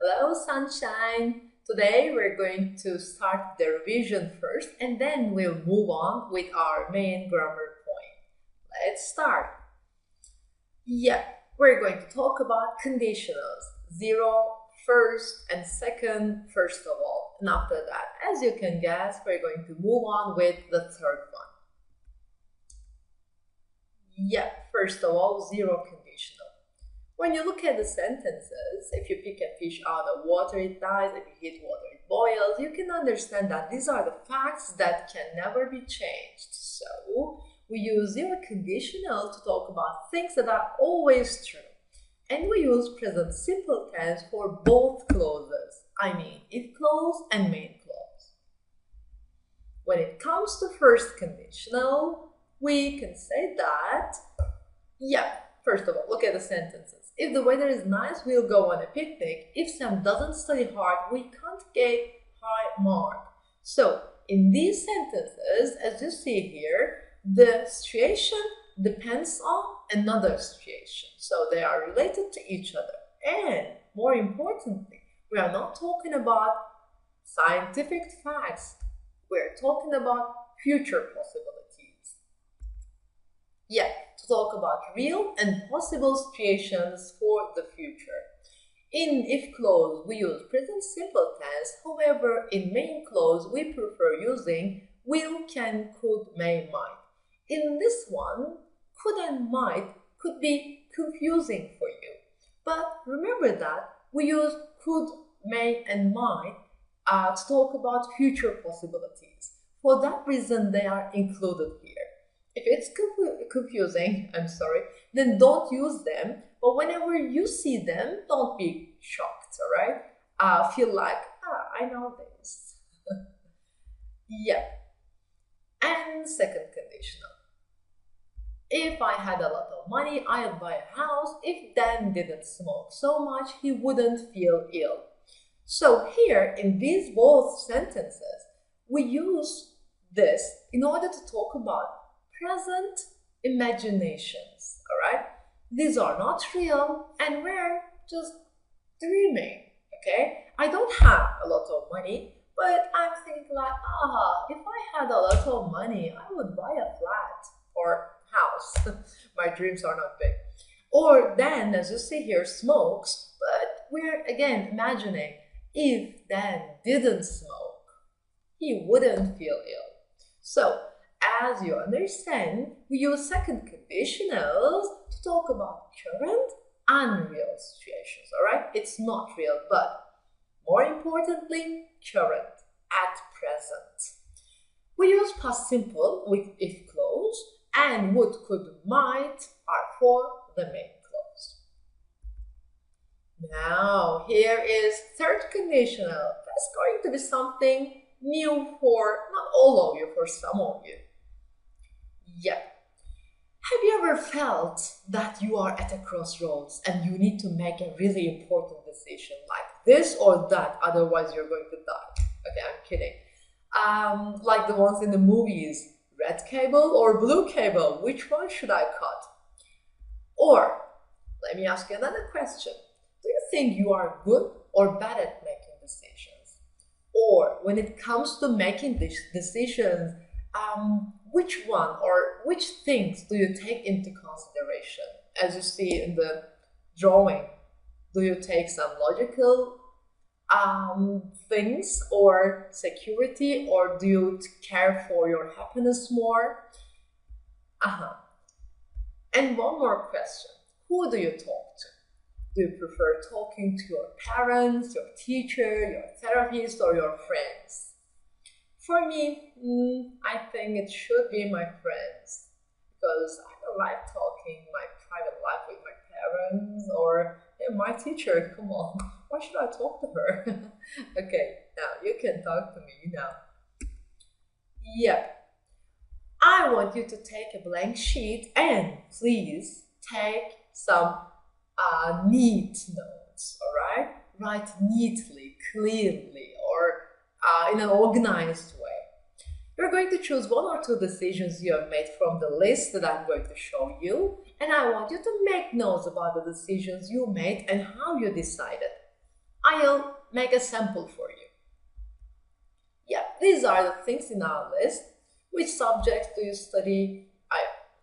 Hello, sunshine! Today we're going to start the revision first and then we'll move on with our main grammar point. Let's start. Yeah, we're going to talk about conditionals. Zero, first, and second, first of all. And after that, as you can guess, we're going to move on with the third one. Yeah, first of all, zero conditional. When you look at the sentences, if you pick a fish out of water, it dies. If you heat water, it boils. You can understand that these are the facts that can never be changed. So we use zero conditional to talk about things that are always true. And we use present simple tense for both clauses. I mean, if clause and main clause. When it comes to first conditional, we can say that, first of all, look at the sentences. If the weather is nice, we'll go on a picnic. If Sam doesn't study hard, we can't get high mark. So, in these sentences, as you see here, the situation depends on another situation. So, they are related to each other. And, more importantly, we are not talking about scientific facts. We're talking about future possibilities. To talk about real and possible situations for the future. In if clause, we use present simple tense. However, in main clause, we prefer using will, can, could, may, might. In this one, could and might could be confusing for you. But remember that we use could, may, and might to talk about future possibilities. For that reason, they are included here. If it's confusing, then don't use them. But whenever you see them, don't be shocked, all right? Feel like, I know this. And second conditional. If I had a lot of money, I'd buy a house. If Dan didn't smoke so much, he wouldn't feel ill. So here, in these both sentences, we use this in order to talk about present imaginations, all right? These are not real and we're just dreaming, okay? I don't have a lot of money, but I'm thinking like, if I had a lot of money, I would buy a flat or house. My dreams are not big. Or then, as you see here, smokes, but we're again imagining if Dan didn't smoke, he wouldn't feel ill. So, as you understand, we use second conditionals to talk about current and real situations, all right? It's not real, but more importantly, current, at present. We use past simple with if clause, and would, could, might are for the main clause. Now, here is third conditional. That's going to be something new for not all of you, for some of you. Have you ever felt that you are at a crossroads and you need to make a really important decision like this or that, otherwise you're going to die? Okay, I'm kidding. Like the ones in the movies, red cable or blue cable, which one should I cut? Or, let me ask you another question. Do you think you are good or bad at making decisions? Or when it comes to making these decisions, which one or which things do you take into consideration? As you see in the drawing, do you take some logical things or security, or do you care for your happiness more? And one more question. Who do you talk to? Do you prefer talking to your parents, your teacher, your therapist, or your friends? For me, I think it should be my friends, because I don't like talking my private life with my parents or my teacher. Come on, why should I talk to her? Okay, now you can talk to me now. I want you to take a blank sheet and please take some neat notes, all right? Write neatly, clearly, or in an organized way. You're going to choose one or two decisions you have made from the list that I'm going to show you, and I want you to make notes about the decisions you made and how you decided. I'll make a sample for you. Yeah, these are the things in our list. Which subjects do you study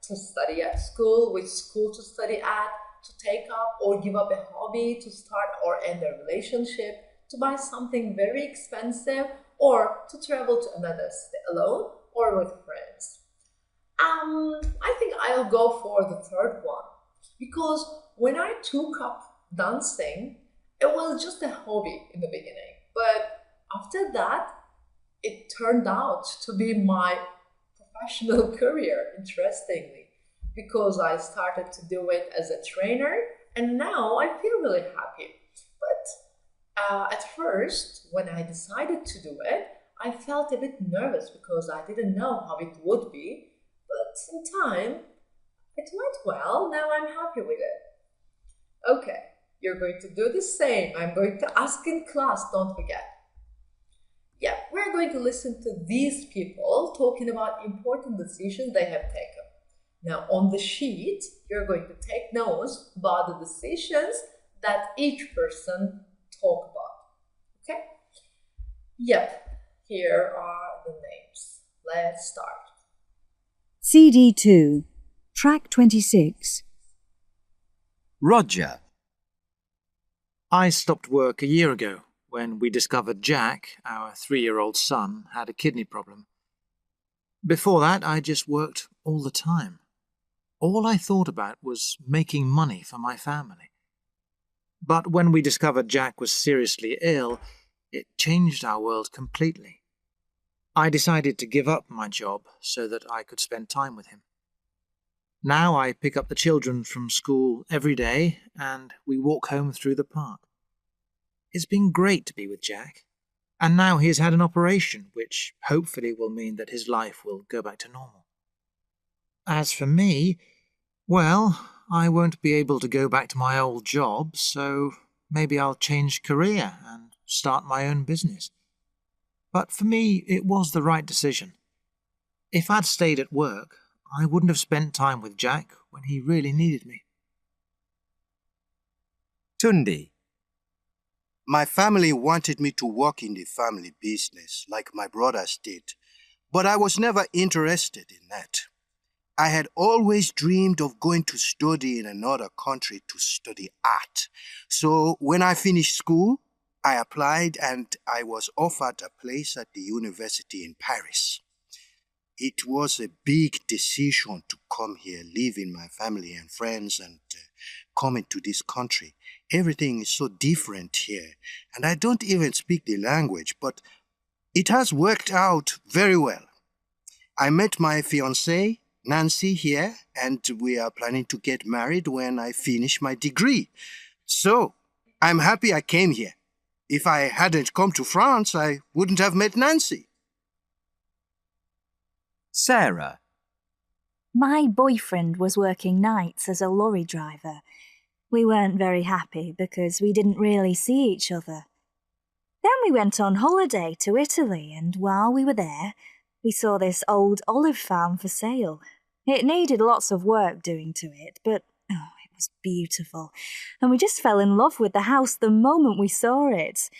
to study at school? Which school to study at? To take up or give up a hobby? To start or end a relationship? To buy something very expensive? Or to travel to another city alone or with friends? I think I'll go for the third one because when I took up dancing, it was just a hobby in the beginning. But after that, it turned out to be my professional career, interestingly, because I started to do it as a trainer and now I feel really happy. But at first, when I decided to do it, I felt a bit nervous because I didn't know how it would be. But in time, it went well. Now I'm happy with it. Okay, you're going to do the same. I'm going to ask in class, don't forget. Yeah, we're going to listen to these people talking about important decisions they have taken. Now, on the sheet, you're going to take notes about the decisions that each person talk about. Okay? Yep, here are the names. Let's start. CD2, track 26. Roger. I stopped work a year ago when we discovered Jack, our 3-year-old son, had a kidney problem. Before that, I just worked all the time. All I thought about was making money for my family. But when we discovered Jack was seriously ill, it changed our world completely. I decided to give up my job so that I could spend time with him. Now I pick up the children from school every day and we walk home through the park. It's been great to be with Jack, and now he has had an operation which hopefully will mean that his life will go back to normal. As for me, well, I won't be able to go back to my old job, so maybe I'll change career and start my own business. But for me, it was the right decision. If I'd stayed at work, I wouldn't have spent time with Jack when he really needed me. Tunde. My family wanted me to work in the family business like my brothers did, but I was never interested in that. I had always dreamed of going to study in another country to study art. So when I finished school, I applied and I was offered a place at the university in Paris. It was a big decision to come here, leaving my family and friends and coming to this country. Everything is so different here, and I don't even speak the language, but it has worked out very well. I met my fiancée, Nancy, here, and we are planning to get married when I finish my degree. So, I'm happy I came here. If I hadn't come to France, I wouldn't have met Nancy. Sarah. My boyfriend was working nights as a lorry driver. We weren't very happy because we didn't really see each other. Then we went on holiday to Italy, and while we were there, we saw this old olive farm for sale. It needed lots of work doing to it, but it was beautiful, and we just fell in love with the house the moment we saw it.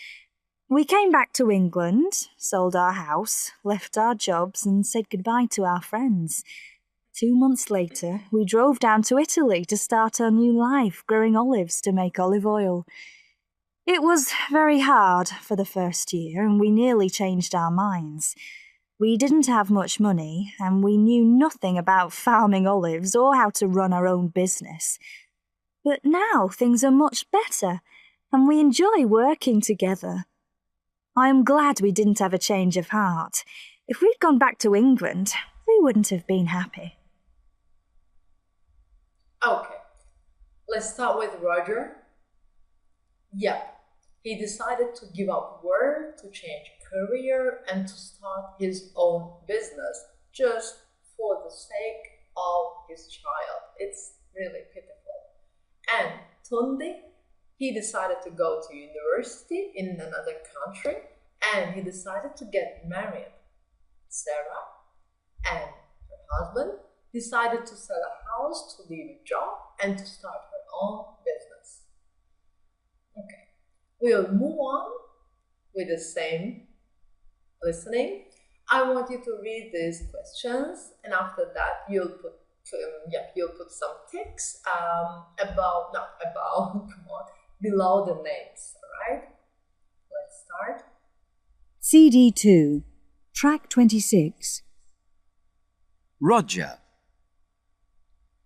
We came back to England, sold our house, left our jobs, and said goodbye to our friends. 2 months later, we drove down to Italy to start our new life, growing olives to make olive oil. It was very hard for the first year, and we nearly changed our minds. We didn't have much money, and we knew nothing about farming olives or how to run our own business. But now things are much better, and we enjoy working together. I am glad we didn't have a change of heart. If we'd gone back to England, we wouldn't have been happy. Okay, let's start with Roger. Yeah, he decided to give up work, to change career, and to start his own business just for the sake of his child. It's really pitiful. And Tunde, he decided to go to university in another country, and he decided to get married. Sarah and her husband decided to sell a house, to leave a job, and to start her own business. Okay, We'll move on with the same listening. I want you to read these questions, and after that, you'll put some text come on, below the names. All right, let's start. CD 2, track 26. Roger.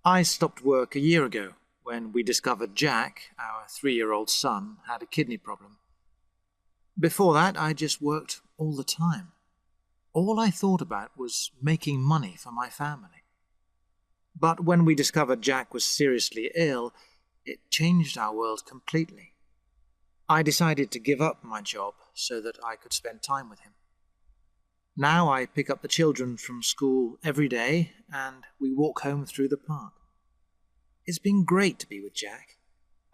I stopped work a year ago when we discovered Jack, our 3-year-old son, had a kidney problem. Before that, I just worked all the time. All I thought about was making money for my family. But when we discovered Jack was seriously ill, it changed our world completely. I decided to give up my job so that I could spend time with him. Now I pick up the children from school every day and we walk home through the park. It's been great to be with Jack,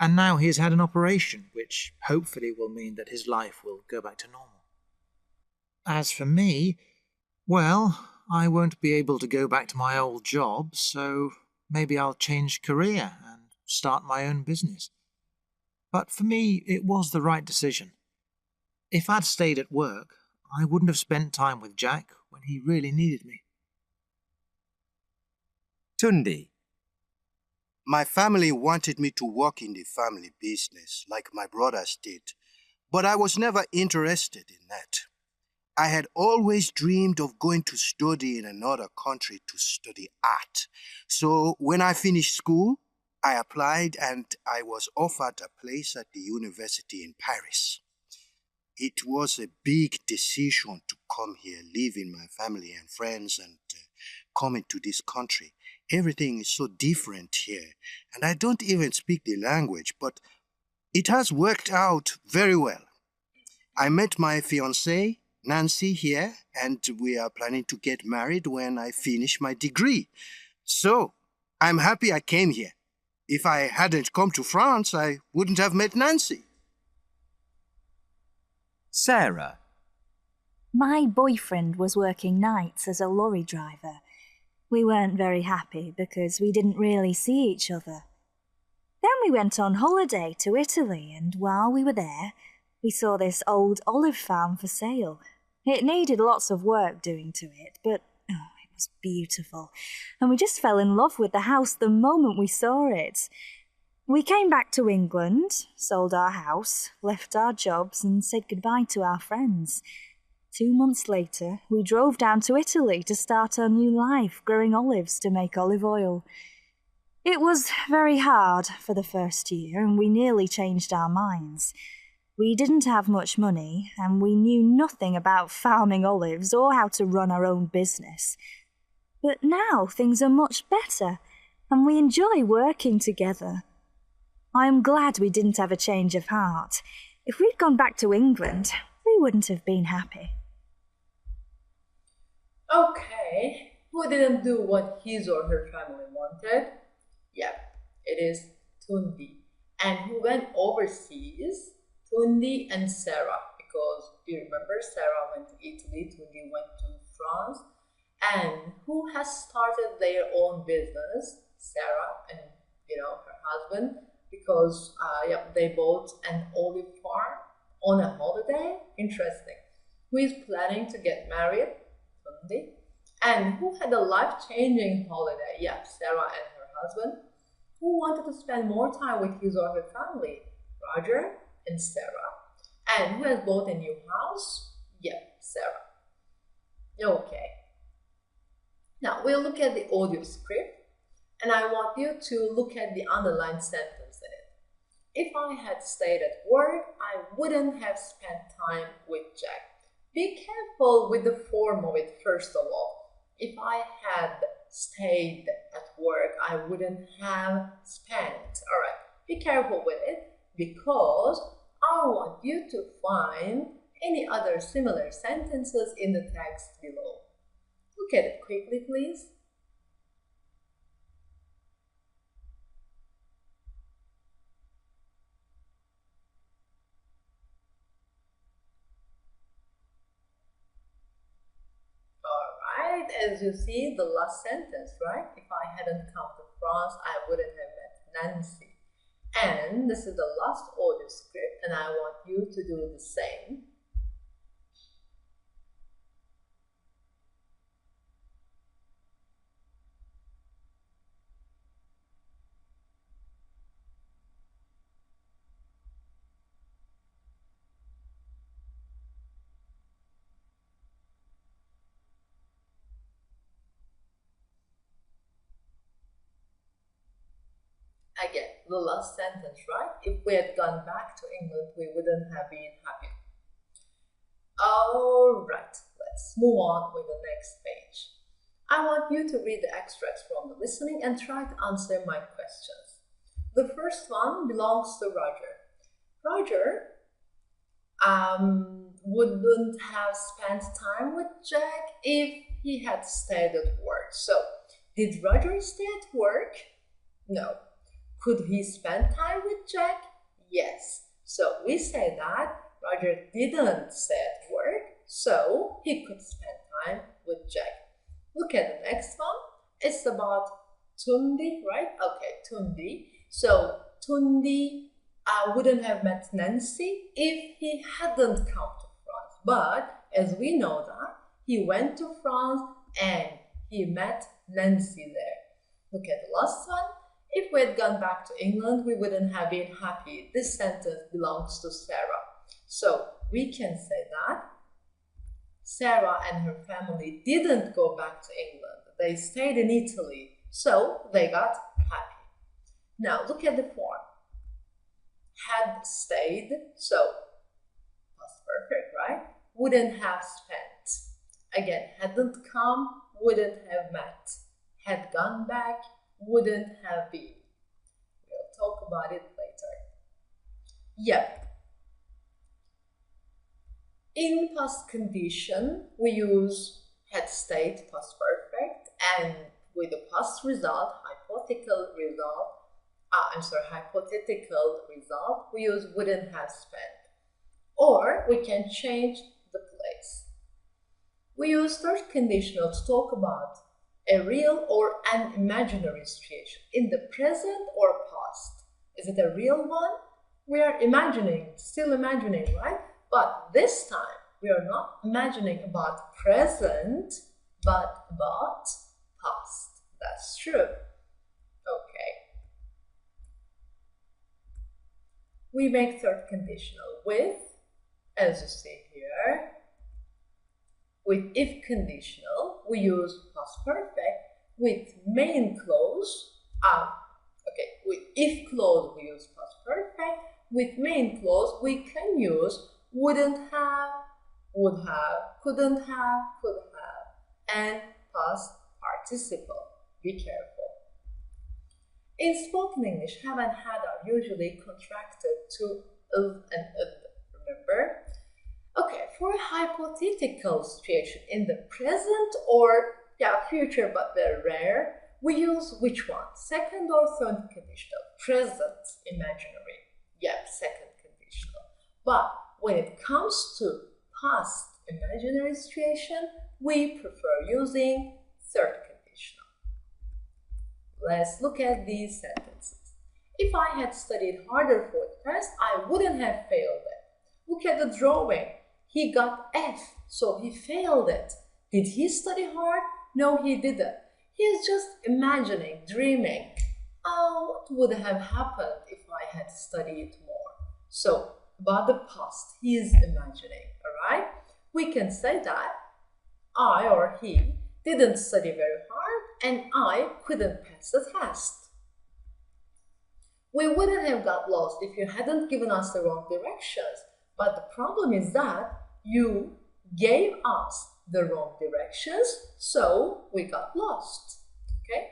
and now he has had an operation which hopefully will mean that his life will go back to normal. As for me, well, I won't be able to go back to my old job, so maybe I'll change career and start my own business. But for me, it was the right decision. If I'd stayed at work, I wouldn't have spent time with Jack when he really needed me. Tundi. My family wanted me to work in the family business like my brothers did, but I was never interested in that. I had always dreamed of going to study in another country to study art. So when I finished school, I applied and I was offered a place at the university in Paris. It was a big decision to come here, leaving my family and friends and coming to this country. Everything is so different here, and I don't even speak the language, but it has worked out very well. I met my fiancée, Nancy, here, and we are planning to get married when I finish my degree. So, I'm happy I came here. If I hadn't come to France, I wouldn't have met Nancy. Sarah. My boyfriend was working nights as a lorry driver. We weren't very happy because we didn't really see each other. Then we went on holiday to Italy, and while we were there, we saw this old olive farm for sale. It needed lots of work doing to it, but it was beautiful, and we just fell in love with the house the moment we saw it. We came back to England, sold our house, left our jobs, and said goodbye to our friends. 2 months later, we drove down to Italy to start our new life, growing olives to make olive oil. It was very hard for the first year, and we nearly changed our minds. We didn't have much money, and we knew nothing about farming olives or how to run our own business. But now things are much better, and we enjoy working together. I am glad we didn't have a change of heart. If we'd gone back to England, we wouldn't have been happy. Okay, who didn't do what his or her family wanted? Yep, it is Tundi. And who went overseas? Tundi and Sarah. Because you remember, Sarah went to Italy, Tundi went to France. And who has started their own business? Sarah and her husband. Because they bought an olive farm on a holiday. Interesting. Who is planning to get married? Tundi. And who had a life-changing holiday? Yep, Sarah and her husband. Who wanted to spend more time with his or her family? Roger and Sarah. And who has bought a new house? Yep, Sarah. Okay. Now we'll look at the audio script, and I want you to look at the underlined sentence in it. If I had stayed at work, I wouldn't have spent time with Jack. Be careful with the form of it, first of all. If I had stayed at work, I wouldn't have spent. All right, be careful with it because I want you to find any other similar sentences in the text below. Look at it quickly, please. As you see, the last sentence, right? If I hadn't come to France, I wouldn't have met Nancy. And this is the last audio script, and I want you to do the same. Again, the last sentence, right? If we had gone back to England, we wouldn't have been happy. Alright, let's move on with the next page. I want you to read the extracts from the listening and try to answer my questions. The first one belongs to Roger. Roger wouldn't have spent time with Jack if he had stayed at work. So, did Roger stay at work? No. Could he spend time with Jack? Yes. So we say that Roger didn't stay at work, so he could spend time with Jack. Look at the next one. It's about Tundi, right? Okay, Tundi. So Tundi wouldn't have met Nancy if he hadn't come to France. But as we know that, he went to France and he met Nancy there. Look at the last one. If we had gone back to England, we wouldn't have been happy. This sentence belongs to Sarah. So we can say that Sarah and her family didn't go back to England. They stayed in Italy, so they got happy. Now look at the form. Had stayed, so past perfect, right? Wouldn't have spent. Again, hadn't come, wouldn't have met. Had gone back, wouldn't have been. We'll talk about it later. Yep. In past condition, we use had stayed, past perfect, and with the past result, hypothetical result, we use wouldn't have spent. Or we can change the place. We use third conditional to talk about a real or an imaginary situation in the present or past. Is it a real one? We are imagining, still imagining, right? But this time we are not imagining about present, but about past. That's true. Okay. We make third conditional with, as you see here, with if conditional, we use past perfect. With main clause, with if clause, we use past perfect. With main clause, we can use wouldn't have, would have, couldn't have, could have, and past participle. Be careful. In spoken English, have and had are usually contracted to and remember? Okay, for a hypothetical situation in the present or future but very rare, we use which one? Second or third conditional? Present, imaginary. Yep, second conditional. But when it comes to past imaginary situation, we prefer using third conditional. Let's look at these sentences. If I had studied harder for the test, I wouldn't have failed it. Look at the drawing. He got F, so he failed it. Did he study hard? No, he didn't. He is just imagining, dreaming. What would have happened if I had studied more? So, about the past, he is imagining, alright? We can say that I or he didn't study very hard and I couldn't pass the test. We wouldn't have got lost if you hadn't given us the wrong directions. But the problem is that you gave us the wrong directions, so we got lost. Okay?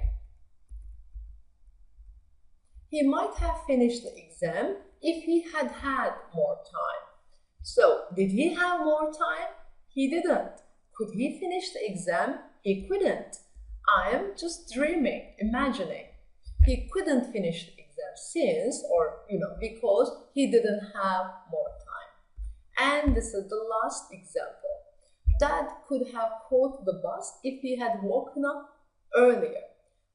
He might have finished the exam if he had had more time. So, did he have more time? He didn't. Could he finish the exam? He couldn't. I am just dreaming, imagining. He couldn't finish the exam since, because he didn't have more time. And this is the last example. Dad could have caught the bus if he had woken up earlier.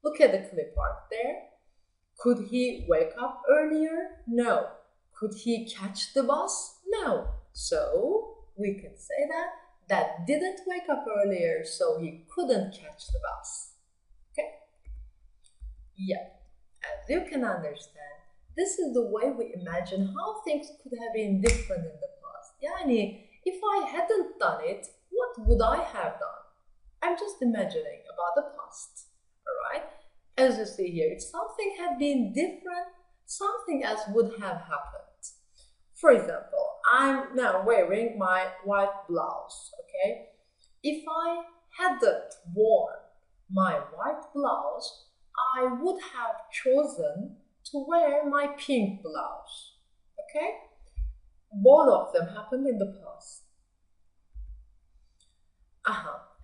Look at the clip art there. Could he wake up earlier? No. Could he catch the bus? No. So we can say that didn't wake up earlier, so he couldn't catch the bus. Okay? Yeah. As you can understand, this is the way we imagine how things could have been different in the past. Yani, if I hadn't done it, what would I have done? I'm just imagining about the past. Alright? As you see here, if something had been different, something else would have happened. For example, I'm now wearing my white blouse, okay? If I hadn't worn my white blouse, I would have chosen to wear my pink blouse, okay? Both of them happened in the past.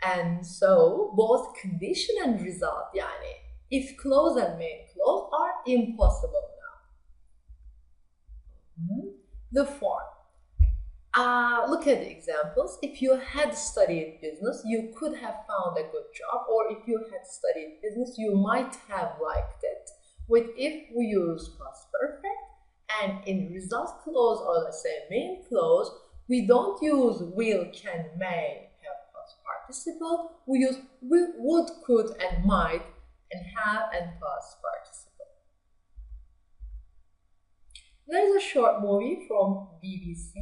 And so both condition and result, yani, if clause and main clause are impossible now. The form. Look at the examples. If you had studied business, you could have found a good job, or if you had studied business, you might have liked it. With if we use past perfect, and in result clause, or let's say main clause, we don't use will, can, may have past participle. We use would, could, and might, and have and past participle. There's a short movie from BBC.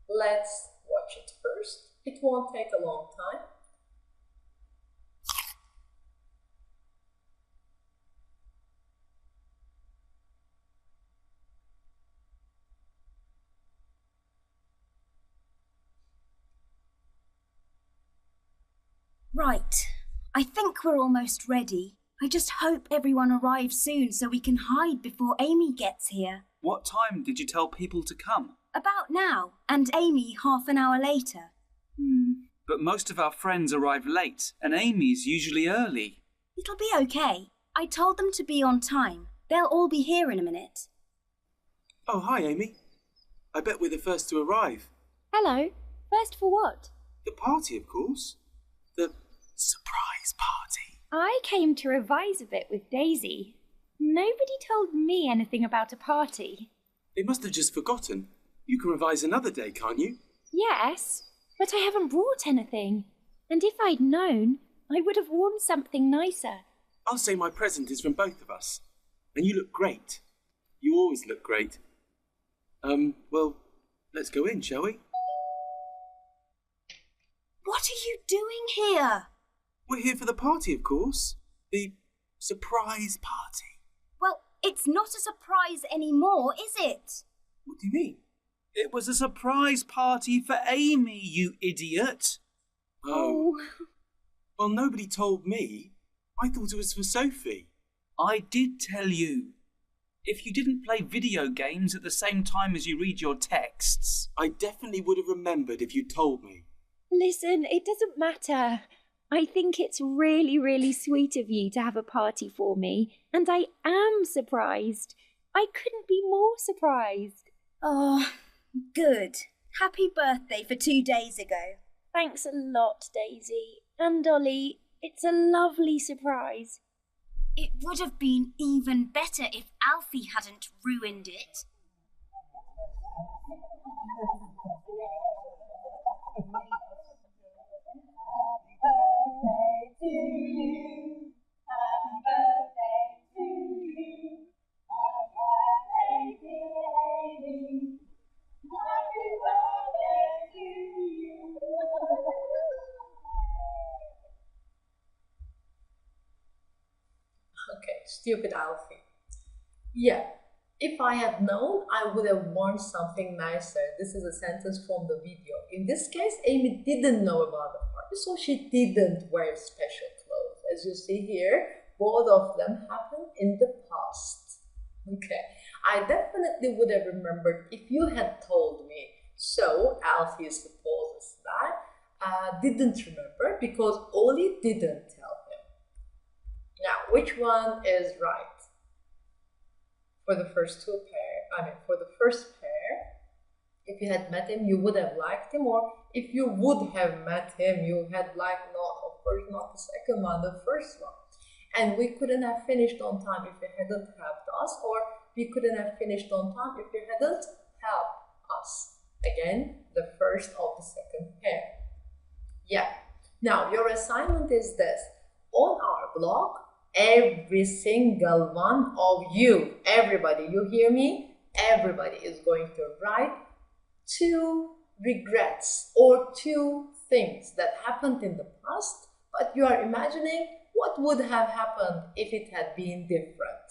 Let's watch it first. It won't take a long time. Right. I think we're almost ready. I just hope everyone arrives soon so we can hide before Amy gets here. What time did you tell people to come? About now, and Amy half an hour later. But most of our friends arrive late, and Amy's usually early. It'll be okay. I told them to be on time. They'll all be here in a minute. Oh, hi, Amy. I bet we're the first to arrive. Hello. First for what? The party, of course. The surprise party. I came to revise a bit with Daisy. Nobody told me anything about a party. They must have just forgotten. You can revise another day, can't you? Yes, but I haven't brought anything. And if I'd known, I would have worn something nicer. I'll say my present is from both of us. And you look great. You always look great. Well, let's go in, shall we? What are you doing here? We're here for the party, of course. The surprise party. Well, it's not a surprise anymore, is it? What do you mean? It was a surprise party for Amy, you idiot. Oh. Well, nobody told me. I thought it was for Sophie. I did tell you. If you didn't play video games at the same time as you read your texts. I definitely would have remembered if you told me. Listen, it doesn't matter. I think it's really, really sweet of you to have a party for me, and I am surprised. I couldn't be more surprised. Oh, good. Happy birthday for 2 days ago. Thanks a lot, Daisy. And Dolly, it's a lovely surprise. It would have been even better if Alfie hadn't ruined it. Okay, stupid Alfie. Yeah, if I had known, I would have worn something nicer. This is a sentence from the video. In this case, Amy didn't know about the party, so she didn't wear special clothes. As you see here, both of them happened in the past. Okay, I definitely would have remembered if you had told me. So, Alfie supposes that didn't remember because Oli didn't tell him. Now, which one is right? For the first for the first pair, if you had met him, you would have liked him, or if you would have met him, you had liked, not, of course, not the second one, the first one. And we couldn't have finished on time if you hadn't helped us, or we couldn't have finished on time if you hadn't helped us. Again, the first of the second pair. Yeah. Now, your assignment is this. On our blog, every single one of you, everybody, you hear me? Everybody is going to write 2 regrets or 2 things that happened in the past, but you are imagining what would have happened if it had been different.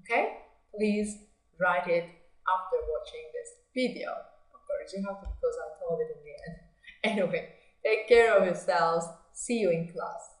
Okay? Please write it after watching this video. Of course, you have to, because I told it in the end. Anyway, take care of yourselves. See you in class.